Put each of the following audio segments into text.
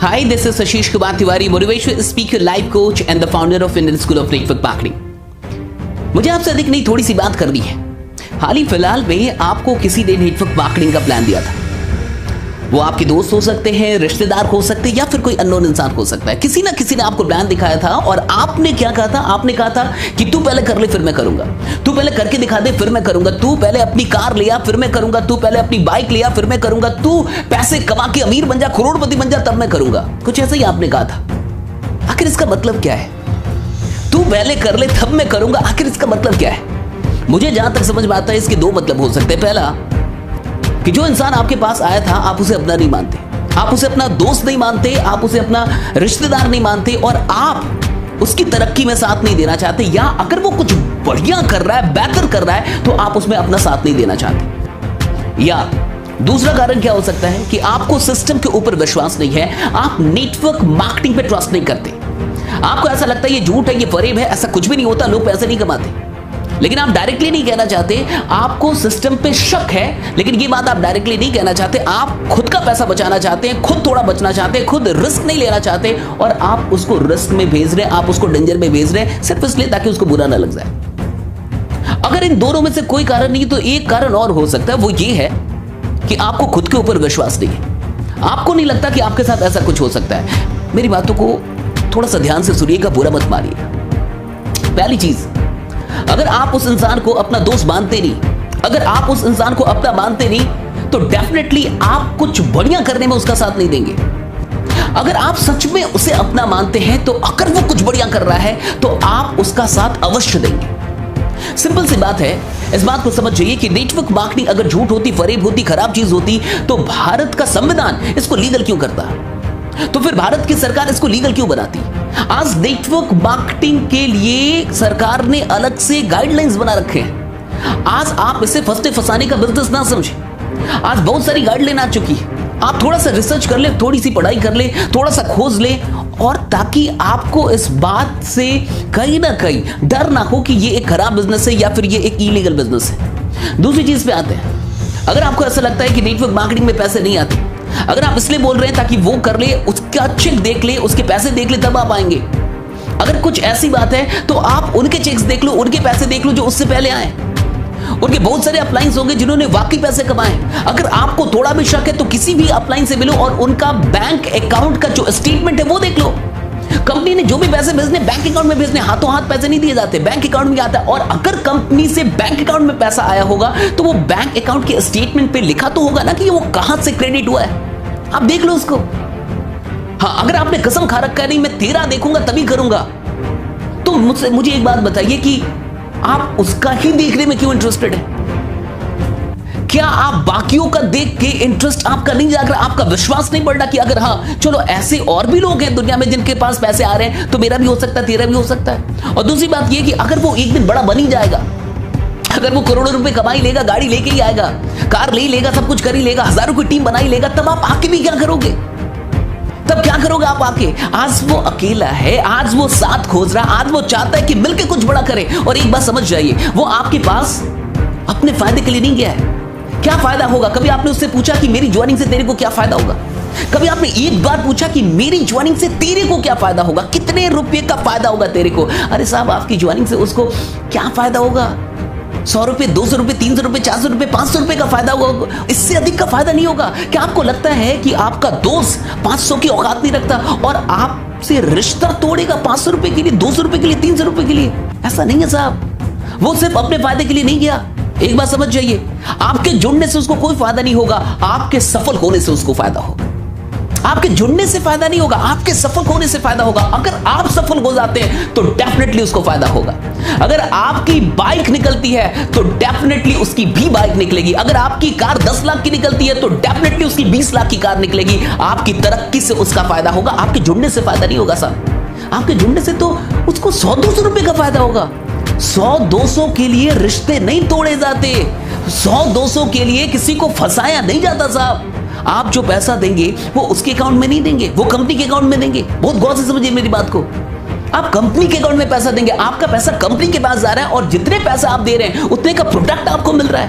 Hi, this is Ashish Kumar Tiwari, motivational speaker, life coach and the founder of Indian School of Network Marketing. मुझे आपसे अधिक नहीं थोड़ी सी बात करनी है। हाल ही फिलहाल में आपको किसी ने नेटवर्क मार्केटिंग का प्लान दिया था। वो आपके दोस्त हो सकते हैं, रिश्तेदार हो सकते हैं या फिर कोई अननोन इंसान हो सकता है। किसी ना किसी ने आपको प्लान दिखाया था और आपने क्या कहा था? आपने कहा था कि तू पहले कर ले फिर मैं करूंगा, तू पहले करके दिखा दे फिर मैं करूंगा, तू पहले अपनी कार लिया फिर मैं करूंगा, तू पहले अपनी बाइक लिया फिर मैं करूंगा, तू पैसे कमा के अमीर बन जा, करोड़पति बन जा, तब मैं करूंगा। कुछ ऐसा ही आपने कहा था। आखिर इसका मतलब क्या है? तू पहले कर ले तब मैं करूंगा, आखिर इसका मतलब क्या है? मुझे जहां तक समझ में आता है इसके दो मतलब हो सकते हैं। पहला कि जो इंसान आपके पास आया था आप उसे अपना नहीं मानते, आप उसे अपना दोस्त नहीं मानते, आप उसे अपना रिश्तेदार नहीं मानते और आप उसकी तरक्की में साथ नहीं देना चाहते, या अगर वो कुछ बढ़िया कर रहा है, बेहतर कर रहा है तो आप उसमें अपना साथ नहीं देना चाहते। या दूसरा कारण क्या हो सकता है कि आपको सिस्टम के ऊपर विश्वास नहीं है, आप नेटवर्क मार्केटिंग पे ट्रस्ट नहीं करते। आपको ऐसा लगता है ये झूठ है, ये फरेब है, ऐसा कुछ भी नहीं होता, लोग पैसे नहीं कमाते। लेकिन आप डायरेक्टली नहीं कहना चाहते, आपको सिस्टम पे शक है, लेकिन ये बात आप डायरेक्टली नहीं कहना चाहते। आप खुद का पैसा बचाना चाहते हैं, खुद थोड़ा बचना चाहते हैं, खुद रिस्क नहीं लेना चाहते और आप उसको रिस्क में भेज रहे हैं, आप उसको डेंजर में भेज रहे हैं सिर्फ इसलिए ताकि उसको बुरा ना लग जाए। अगर इन दोनों में से कोई कारण नहीं तो एक कारण और हो सकता है, वो ये है कि आपको खुद के ऊपर विश्वास नहीं है। आपको नहीं लगता कि आपके साथ ऐसा कुछ हो सकता है। मेरी बातों को थोड़ा सा ध्यान से सुनिएगा, बुरा मत मानिएगा। पहली चीज, अगर आप उस इंसान को अपना दोस्त मानते नहीं, अगर आप उस इंसान को अपना मानते नहीं तो डेफिनेटली आप कुछ बढ़िया करने में उसका साथ नहीं देंगे। अगर आप सच में उसे अपना मानते हैं तो अगर वो कुछ बढ़िया कर रहा है तो आप उसका साथ अवश्य देंगे। सिंपल सी बात है, इस बात को समझ जाइए कि नेटवर्क मार्केटिंग अगर झूठ होती, फरेब होती, खराब चीज होती तो भारत का संविधान इसको लीगल क्यों करता? तो फिर भारत की सरकार इसको लीगल क्यों बनाती? आज नेटवर्क मार्केटिंग के लिए सरकार ने अलग से गाइडलाइंस बना रखे हैं। आज आप इसे फंसते फंसाने का बिजनेस ना समझें। आज बहुत सारी गाइडलाइन आ चुकी है। आप थोड़ा सा रिसर्च कर ले, थोड़ी सी पढ़ाई कर ले, थोड़ा सा खोज ले, और ताकि आपको इस बात से कहीं ना कहीं डर ना हो कि ये एक खराब बिजनेस है या फिर ये एक इलीगल बिजनेस है। दूसरी चीज पे आते हैं, अगर आपको ऐसा लगता है कि नेटवर्क मार्केटिंग में पैसे नहीं आते, अगर आप इसलिए बोल रहे हैं ताकि वो कर ले, उसका चेक देख ले, उसके पैसे देख ले तब आप आएंगे। अगर कुछ ऐसी बात है तो आप उनके चेक्स देख लो, उनके पैसे देख लो जो उससे पहले आए। उनके बहुत सारे अपलाइंस होंगे जिन्होंने वाकई पैसे कमाए। अगर आपको थोड़ा भी शक है तो किसी भी अपलाइन से मिलो और उनका बैंक अकाउंट का जो स्टेटमेंट है वो देख लो। कंपनी ने जो भी पैसे भेजने बैंक अकाउंट में भेजने, हाथों हाथ पैसे नहीं दिए जाते, बैंक अकाउंट में आता है। और अगर कंपनी से बैंक अकाउंट में पैसा आया होगा तो वो बैंक अकाउंट के स्टेटमेंट पे लिखा तो होगा ना कि वो कहां से क्रेडिट हुआ है। आप देख लो उसको। हाँ, अगर आपने कसम खा रखा है नहीं मैं तेरा देखूंगा तभी करूंगा, तो मुझे एक बात बताइए कि आप उसका ही देखने में क्यों इंटरेस्टेड है? क्या आप बाकियों का देख के इंटरेस्ट आपका नहीं जाग रहा? आपका विश्वास नहीं बढ़ रहा कि अगर हाँ चलो ऐसे और भी लोग हैं दुनिया में जिनके पास पैसे आ रहे हैं तो मेरा भी हो सकता है, तेरा भी हो सकता है। और दूसरी बात यह कि अगर वो एक दिन बड़ा बन ही जाएगा, अगर वो करोड़ों रुपए कमा ही लेगा, गाड़ी लेके ही आएगा, कार ले ही लेगा, सब कुछ कर ही लेगा, हजारों की टीम बना ही लेगा, तब आप आके भी क्या करोगे? तब क्या करोगे आप आके? आज वो अकेला है, आज वो साथ खोज रहा, आज वो चाहता है कि मिलके कुछ बड़ा करे। और एक बात समझ जाइए, वो आपके पास अपने फायदे के लिए नहीं गया है। क्या फायदा होगा? कभी आपने उससे पूछा कि मेरी ज्वाइनिंग से तेरे को क्या फायदा होगा? कभी आपने एक बार पूछा कि मेरी ज्वाइनिंग से तेरे को क्या फायदा होगा? कितने रुपए का फायदा होगा तेरे को? अरे साहब, आपकी ज्वाइनिंग से उसको क्या फायदा होगा? 100 रुपए, 200 रुपए, 300 रुपए, 400 रुपए, 500 रुपए का फायदा होगा, इससे अधिक का फायदा नहीं होगा। क्या आपको लगता है कि आपका दोस्त 500 की औकात नहीं रखता और आपसे रिश्ता तोड़ेगा 500 रुपए के लिए, 200 रुपए के लिए, 300 रुपए के लिए? ऐसा नहीं है साहब। वो सिर्फ अपने फायदे के लिए नहीं गया। एक बात समझ जाइए, आपके जुड़ने से उसको कोई फायदा नहीं होगा, आपके सफल होने से उसको फायदा होगा। आपके जुड़ने से फायदा नहीं होगा, आपके सफल होने से फायदा होगा। अगर आप सफल हो जाते हैं तो डेफिनेटली उसको फायदा होगा। अगर आपकी बाइक निकलती है तो डेफिनेटली उसकी भी बाइक निकलेगी। अगर आपकी कार 10 लाख की निकलती है तो डेफिनेटली उसकी 20 लाख की कार निकलेगी। आपकी तरक्की से उसका फायदा होगा, आपके जुड़ने से फायदा नहीं होगा साहब। आपके जुड़ने से तो उसको 100-200 रुपए का फायदा होगा। 100-200 के लिए रिश्ते नहीं तोड़े जाते, 100-200 के लिए किसी को फंसाया नहीं जाता साहब। आप जो पैसा देंगे वो उसके अकाउंट में नहीं देंगे, वो कंपनी के अकाउंट में देंगे। बहुत गौर से समझिए मेरी बात को। आप कंपनी के अकाउंट में पैसा देंगे, आपका पैसा कंपनी के पास जा रहा है और जितने पैसा आप दे रहे हैं उतने का प्रोडक्ट आपको मिल रहा है।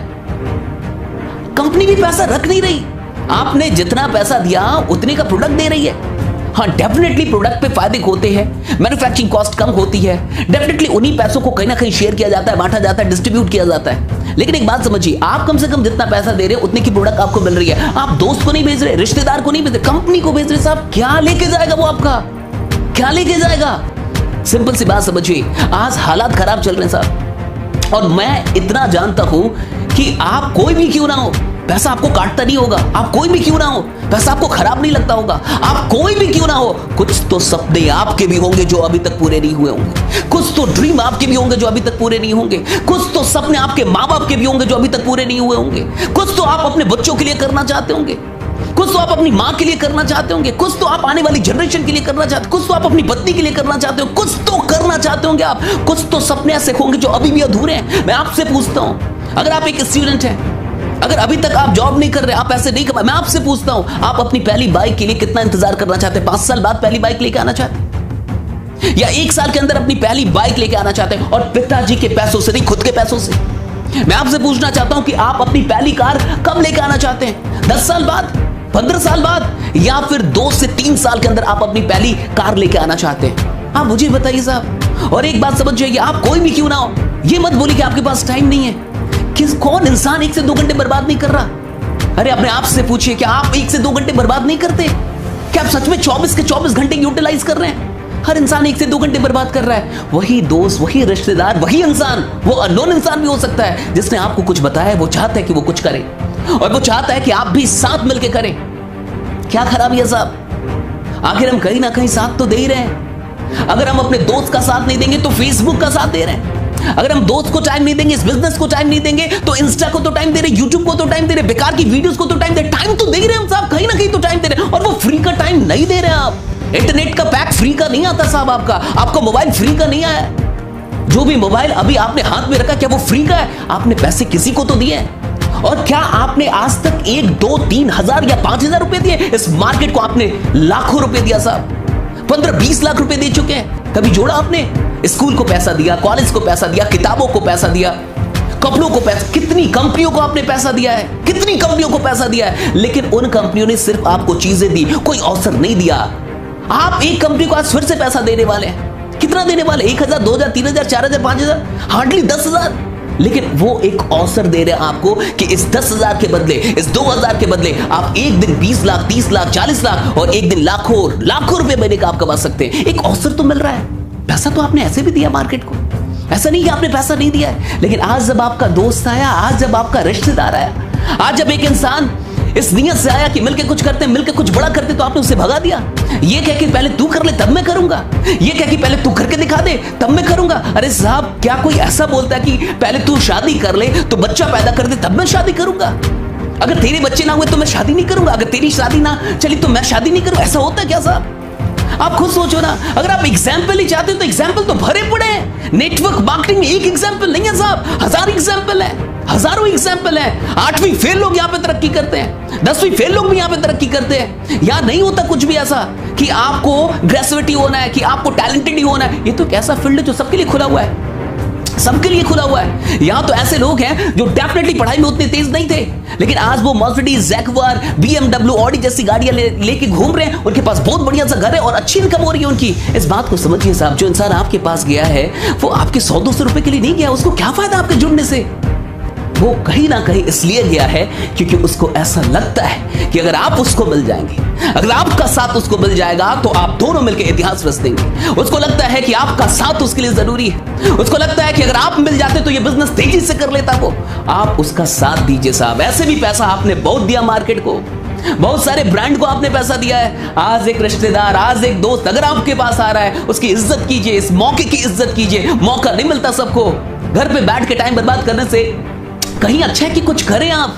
कंपनी भी पैसा रख नहीं रही, आपने जितना पैसा दिया उतने का प्रोडक्ट दे रही है। हाँ, डेफिनेटली प्रोडक्ट पे फायदे होते हैं, मैन्युफैक्चरिंग कॉस्ट कम होती है, डेफिनेटली उन्हीं पैसों को कहीं ना कहीं शेयर किया जाता है, बांटा जाता है, डिस्ट्रीब्यूट किया जाता है। लेकिन एक बात समझिए, आप कम से कम जितना पैसा दे रहे हो उतने की प्रोडक्ट आपको मिल रही है। आप दोस्त को नहीं भेज रहे, रिश्तेदार को नहीं भेज रहे, कंपनी को भेज रहे। साहब क्या लेके जाएगा वो आपका, क्या लेके जाएगा? सिंपल सी बात समझिए, आज हालात खराब चल रहे हैं साहब, और मैं इतना जानता हूं कि आप कोई भी क्यों ना हो, पैसा आपको काटता नहीं होगा, आप कोई भी क्यों ना हो, पैसा आपको खराब नहीं लगता होगा, आप कोई भी क्यों ना हो, कुछ तो सपने आपके भी होंगे जो अभी तक पूरे नहीं हुए होंगे, कुछ तो ड्रीम आपके भी होंगे जो अभी तक पूरे नहीं होंगे, कुछ तो सपने आपके माँ बाप के भी होंगे जो अभी तक पूरे नहीं हुए होंगे, कुछ तो आप अपने बच्चों के लिए करना चाहते होंगे, कुछ तो आप अपनी माँ के लिए करना चाहते होंगे, कुछ तो आप आने वाली जनरेशन के लिए करना चाहते, कुछ तो आप अपनी पत्नी के लिए करना चाहते हो, कुछ तो करना चाहते होंगे आप, कुछ तो सपने ऐसे होंगे जो अभी भी अधूरे हैं। मैं आपसे पूछता हूं, अगर आप एक स्टूडेंट हैं, अगर अभी तक आप जॉब नहीं कर रहे, आप पैसे नहीं कमा, मैं आपसे पूछता हूं, आप अपनी पहली बाइक के लिए कितना इंतजार करना चाहते हैं? 5 साल बाद पहली बाइक लेके आना चाहते हैं, या 1 साल के अंदर अपनी पहली बाइक लेके आना चाहते हैं, और पिताजी के पैसों से नहीं, खुद के पैसों से? मैं आपसे पूछना चाहता हूं कि आप अपनी पहली कार कब लेके आना चाहते हैं? 10 साल बाद, 15 साल बाद, या फिर 2 से 3 साल के अंदर आप अपनी पहली कार लेके आना चाहते हैं? आप मुझे बताइए साहब। और एक बात समझ जाइए, आप कोई भी क्यों ना हो, ये मत बोलिए कि आपके पास टाइम नहीं है। कौन इंसान 1 से 2 घंटे बर्बाद नहीं कर रहा? अरे अपने आप से पूछिए, क्या आप 1 से 2 घंटे बर्बाद नहीं करते? क्या आप सच में 24 के 24 घंटे यूटिलाइज कर रहे हैं? हर इंसान 1 से 2 घंटे बर्बाद कर रहा है। वही दोस्त, वही रिश्तेदार, वही इंसान, वो अननोन इंसान भी हो सकता है जिसने आपको कुछ बताया है, वो चाहता है कि वो कुछ करे, और वो चाहता है कि आप भी साथ मिलकर करें। क्या खराबी है साहब? आखिर हम कहीं ना कहीं साथ तो दे ही रहे हैं। अगर हम अपने दोस्त का साथ नहीं देंगे तो फेसबुक का साथ दे रहे हैं। अगर हम दोस्त को टाइम नहीं देंगे, इस बिजनेस को टाइम नहीं देंगे, तो इंस्टा को तो टाइम दे रहे, यूट्यूब को तो टाइम दे रहे, बेकार की वीडियोस को तो टाइम दे रहे। टाइम तो दे रहे हैं हम साहब, कहीं ना कहीं तो टाइम दे रहे हैं, और वो फ्री का टाइम नहीं दे रहे हैं आप। इंटरनेट का पैक फ्री का नहीं आता साहब, आपका मोबाइल फ्री का नहीं आया। जो भी मोबाइल अभी आपने हाथ में रखा, क्या वो फ्री का है? आपने पैसे किसी को तो दिए हैं। और क्या आपने आज तक 1, 2, 3 हजार या 5 हजार रुपए दिए? इस मार्केट को आपने लाखों रुपए दिया साहब, 15-20 लाख रुपए दे चुके हैं। कभी जोड़ा आपने? स्कूल को पैसा दिया, कॉलेज को पैसा दिया, किताबों को पैसा दिया, कपड़ों को पैसा, कितनी कंपनियों को आपने पैसा दिया है, कितनी कंपनियों को पैसा दिया है, लेकिन उन कंपनियों ने सिर्फ आपको चीजें दी, कोई अवसर नहीं दिया। आप एक कंपनी को आज फिर से पैसा देने वाले हैं, कितना देने वाले? 1,000, 2,000, 3,000, 4,000, 5,000, हार्डली 10,000, लेकिन वो एक अवसर दे रहे हैं आपको कि इस 10,000 के बदले, इस 2,000 के बदले आप एक दिन 20 लाख, 30 लाख, 40 लाख और एक दिन लाखों रुपए महीने का आप कमा सकते हैं। एक अवसर तो मिल रहा है। पैसा तो आपने ऐसे भी दिया मार्केट को, ऐसा नहीं कि आपने पैसा नहीं दिया है, लेकिन आज जब आपका दोस्त आया, आज जब आपका रिश्तेदार आया, आज जब एक इंसान इस नियत से आया कि मिलके कुछ करते हैं, मिलके कुछ बड़ा करते, तो आपने उसे भगा दिया। ये कह कि पहले तू कर ले तब मैं करूंगा, ये कह कि पहले तू करके दिखा दे तब मैं करूंगा। अरे साहब, क्या कोई ऐसा बोलता है कि पहले तू शादी कर ले, तो बच्चा पैदा कर दे तब मैं शादी करूंगा? अगर तेरे बच्चे ना हुए तो मैं शादी नहीं करूंगा, अगर तेरी शादी ना चली तो मैं शादी नहीं करूंगा? ऐसा होता है क्या साहब? आप खुद सोचो ना। अगर आप एग्जाम्पल ही चाहते हो तो एग्जाम्पल तो भरे पड़े हैं। नेटवर्क मार्केटिंग में एक एग्जाम्पल नहीं है साहब, 1000 एग्जाम्पल है, हजारों एग्जाम्पल है। 8वीं फेल लोग यहाँ पे तरक्की करते हैं, 10वीं फेल लोग भी यहाँ पे तरक्की करते हैं। यहाँ नहीं होता कुछ भी ऐसा कि आपको ग्रेजुएटी होना है, कि आपको टैलेंटेड ही होना है। ये तो एक ऐसा फील्ड है जो सबके लिए खुला हुआ है, सबके लिए खुला हुआ है। यहां तो ऐसे लोग हैं जो डेफिनेटली पढ़ाई में उतने तेज नहीं थे, लेकिन आज वो मर्सिडीज, जैगवार, BMW, ऑडी जैसी गाड़ियां लेके घूम रहे हैं। उनके पास बहुत बढ़िया सा घर है और अच्छी इनकम हो रही है उनकी। इस बात को समझिए साहब, जो इंसान आपके पास गया है वो आपके 100-200 रुपए के लिए नहीं गया। उसको क्या फायदा आपके जुड़ने से? वो कहीं ना कहीं इसलिए गया है क्योंकि उसको ऐसा लगता है कि अगर आप उसको मिल जाएंगे, अगर आपका साथ उसको मिल जाएगा तो आप दोनों मिलकर इतिहास रच देंगे। उसको लगता है कि आपका साथ उसके लिए जरूरी है। उसको लगता है कि अगर आप मिल जाते तो ये बिजनेस तेजी से कर लेता वो। आप उसका साथ दीजिए साहब। ऐसे भी पैसा आपने बहुत दिया मार्केट को, बहुत सारे ब्रांड को आपने पैसा दिया है। आज एक रिश्तेदार, आज एक दोस्त अगर आपके पास आ रहा है, उसकी इज्जत कीजिए, इस मौके की इज्जत कीजिए। मौका नहीं मिलता सबको। घर पे बैठ के टाइम बर्बाद करने से कहीं अच्छा है कि कुछ करें। आप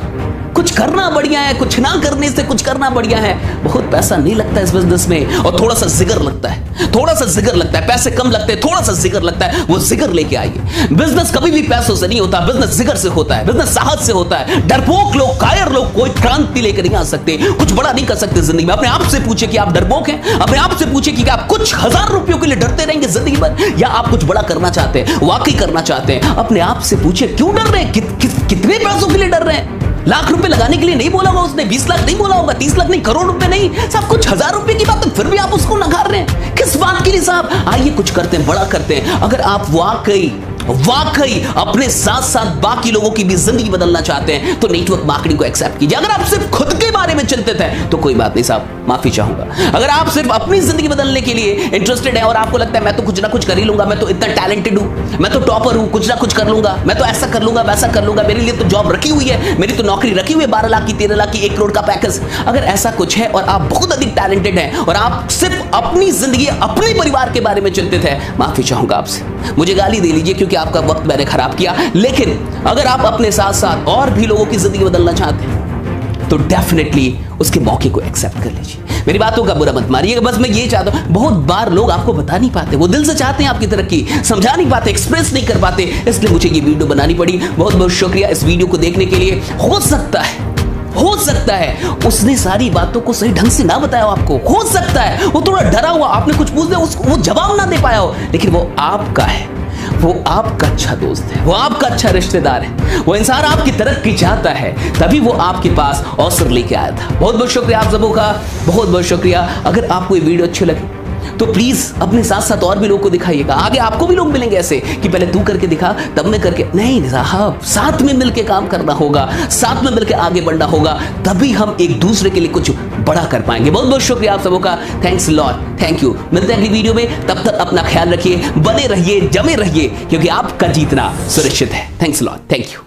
कुछ करना बढ़िया है, कुछ ना करने से कुछ करना बढ़िया है। बहुत पैसा नहीं लगता इस बिजनेस में, और थोड़ा सा जिगर लगता है, थोड़ा सा जिगर लगता है। पैसे कम लगते हैं, थोड़ा सा जिगर लगता है। वो जिगर लेके आइए। बिजनेस कभी भी पैसों से नहीं होता, बिजनेस जिगर से होता है, बिजनेस साहस से होता है। डरपोक लोग, कायर लोग कोई क्रांति लेकर नहीं आ सकते, कुछ बड़ा नहीं कर सकते जिंदगी में। अपने आप से पूछे कि आप डरपोक हैं? अपने आप से पूछे कि आप कुछ 1000 रुपयों के लिए डरते रहेंगे जिंदगी भर, या आप कुछ बड़ा करना चाहते हैं, वाकई करना चाहते हैं? अपने आप से पूछे क्यों डर रहे हैं, कितने पैसों के लिए डर रहे हैं? लाख रुपए लगाने के लिए नहीं बोला होगा उसने, 20 लाख नहीं बोला होगा, 30 लाख नहीं, करोड़ रुपए नहीं, सब कुछ 1000 रुपए की बात है, फिर भी आप उसको नकार रहे हैं। किस बात के लिए साहब? आइए कुछ करते हैं, बड़ा करते हैं। अगर आप वाकई अपने साथ साथ बाकी लोगों की भी जिंदगी बदलना चाहते हैं तो नेटवर्क मार्केटिंग को एक्सेप्ट कीजिए। अगर आप सिर्फ खुद के बारे में चिंतित हैं तो कोई बात नहीं साहब, माफी चाहूंगा। अगर आप सिर्फ अपनी जिंदगी बदलने के लिए इंटरेस्टेड है और आपको लगता है मैं तो कुछ ना कुछ कर ही लूंगा, मैं तो इतना टैलेंटेड हूं, मैं तो टॉपर हूं, कुछ ना कुछ कर लूंगा, मैं तो ऐसा कर लूंगा, वैसा कर लूंगा, मेरे लिए तो जॉब रखी हुई है, मेरी तो नौकरी रखी हुई है, 12 लाख की, 13 लाख की, 1 करोड़ का पैकेज। अगर ऐसा कुछ है और आप बहुत अधिक टैलेंटेड हैं और आप सिर्फ अपनी जिंदगी, अपने परिवार के बारे में चिंतित है, माफी चाहूंगा आपसे, मुझे गाली दे लीजिए क्योंकि आपका वक्त मैंने खराब किया। लेकिन अगर आप अपने साथ साथ और भी लोगों की जिंदगी बदलना चाहते हैं तो डेफिनेटली उसके मौके को एक्सेप्ट कर लीजिए। मेरी बातों का बुरा मत मारिएगा, बस मैं ये चाहता हूं, बहुत बार लोग आपको बता नहीं पाते, वो दिल से चाहते हैं आपकी तरक्की, समझा नहीं पाते, एक्सप्रेस नहीं कर पाते, इसलिए मुझे ये वीडियो बनानी पड़ी। बहुत बहुत शुक्रिया इस वीडियो को देखने के लिए। हो सकता है उसने सारी बातों को सही ढंग से ना बताया हो आपको, हो सकता है वो थोड़ा डरा हुआ, आपने कुछ पूछ दिया उसको वो जवाब ना दे पाया हो, लेकिन वो आपका है, वो आपका अच्छा दोस्त है, वो आपका अच्छा रिश्तेदार है, वो इंसान आपकी तरक्की चाहता है, तभी वो आपके पास अवसर लेके आया था। बहुत बहुत शुक्रिया आप सबों का, बहुत बहुत शुक्रिया। अगर आपको ये वीडियो अच्छी लगी तो प्लीज अपने साथ साथ और भी लोगों को दिखाइएगा। आगे आपको भी लोग मिलेंगे ऐसे कि पहले तू करके दिखा तब मैं करके, नहीं साहब, साथ में मिलकर काम करना होगा, साथ में मिलकर आगे बढ़ना होगा, तभी हम एक दूसरे के लिए कुछ बड़ा कर पाएंगे। बहुत बहुत शुक्रिया आप सबों का, थैंक्स लॉट, थैंक यू। मिलते हैं अगली वीडियो में, तब तक अपना ख्याल रखिए, बने रहिए, जमे रहिए, क्योंकि आपका जीतना सुरक्षित है। Thanks lot, thank you.